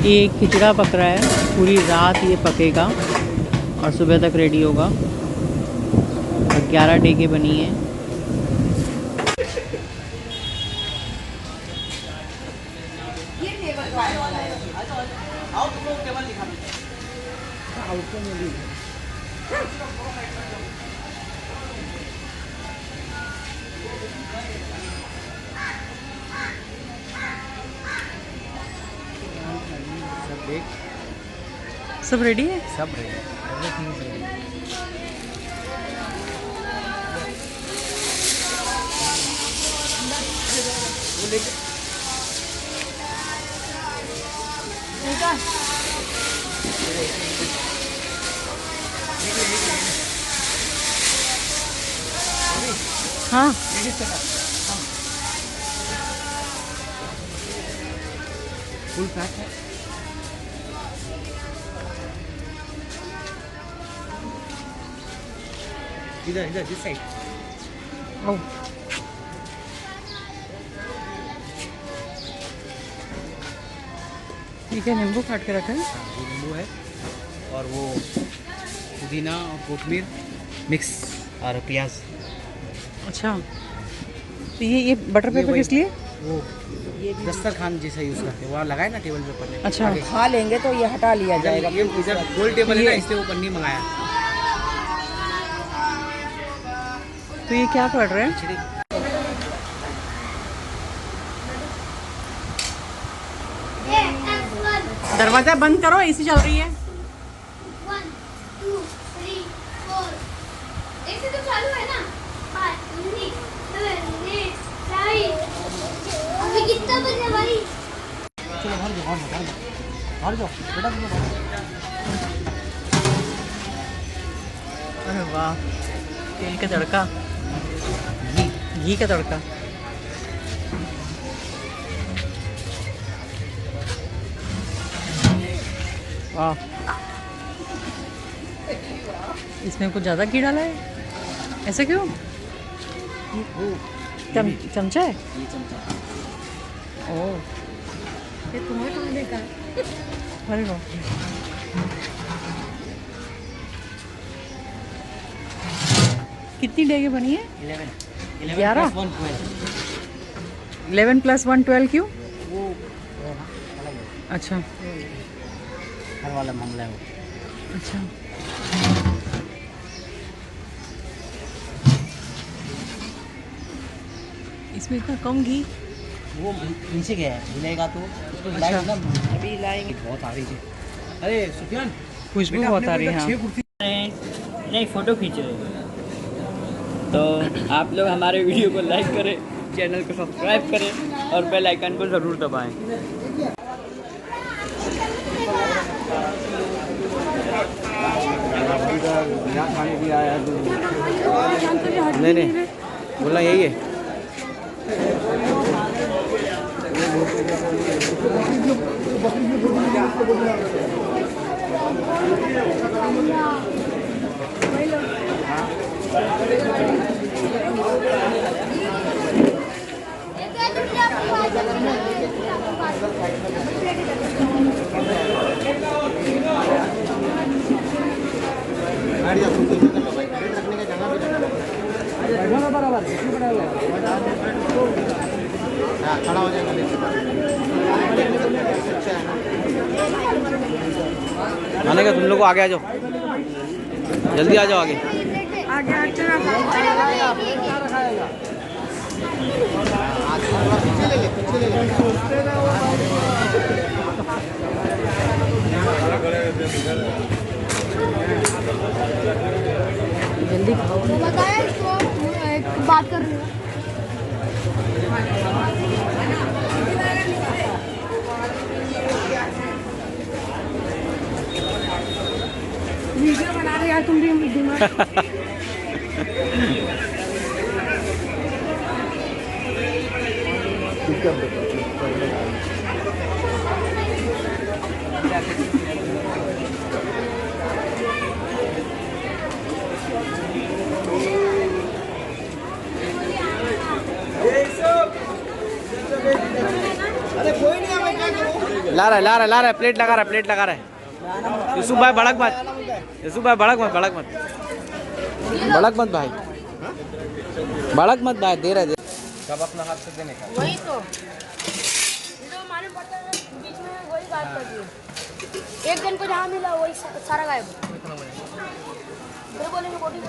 ये खिचड़ा पक रहा है, पूरी रात ये पकेगा और सुबह तक रेडी होगा। और 11 डेगे बनी है। सब रेडी है, सब रेडी, एवरीथिंग इज रेडी। हाँ फुल पैक है। इधर इधर दिस साइड। ओ ठीक है, नींबू काट के रखा है। वो नींबू है और वो पुदीना और कोथमीर मिक्स और प्याज। अच्छा, तो ये बटर पेपर किस लिए? वो दस्तरखान जैसा यूज़ करते हैं, वहाँ लगाए ना टेबल पे पन्नी। अच्छा, खा लेंगे तो ये हटा लिया जाएगा। ये इधर गोल टेबल है ना, इसलिए वो पन्नी मंगाया। तो ये क्या पड़ रहा है? खिचड़ी। दरवाजा बंद करो, एसी चल रही है। 1 2 3 4 ऐसे तो चालू है ना। 5 6 7 8 9 अभी कितना बजे भाई? चलो बाहर जाओ, बाहर जाओ बेटा, तुम बाहर। अरे वाह, तेल का तड़का, घी का तड़का। वाह, इसमें कुछ ज़्यादा घी डाला है, ऐसे क्यों? चमचा है? ये चमचा। ओह, ये तुम्हें खाने का। अरे वाह। कितनी डेगे बनी है? 11 11? + 1 12। 11 + 1 12 क्यों? वो है ना, अलग है। अच्छा हर वाला मामला है वो। अच्छा, इसमें इतना कम घी? वो नीचे गया है, मिलेगा तो उसको अच्छा। हिलाएंगे ना। अभी लाएंगे। बहुत आ रही है। अरे सुफियान, खुशबू बहुत आ रही है। हाँ, 6 कुर्सी। नहीं, फ़ोटो खींच रहे हैं। तो आप लोग हमारे वीडियो को लाइक करें, चैनल को सब्सक्राइब करें और बेल आइकन को ज़रूर दबाएं। खाने भी आया नहीं नहीं, बोला यही है। खड़ा हो जाएगा। आने का तुम लोग आगे आ जाओ, जल्दी आ जाओ आगे। जल्दी खाओ। बताया इसको, एक बात कर रही हूँ। वीडियो बना रहे यार तुम भी दिमाग। अरे कोई नहीं, मैं क्या करूं? ला रहा है प्लेट लगा रहा है यूसुफ भाई भड़क मत भाई दे रहे सब अपना हाथ से देने का। वही तो जो मालूम पड़ता है बीच में वही गायब कर दिए। एक जन को जहाँ मिला वही सारा गायब। फिर बोलेंगे बोटी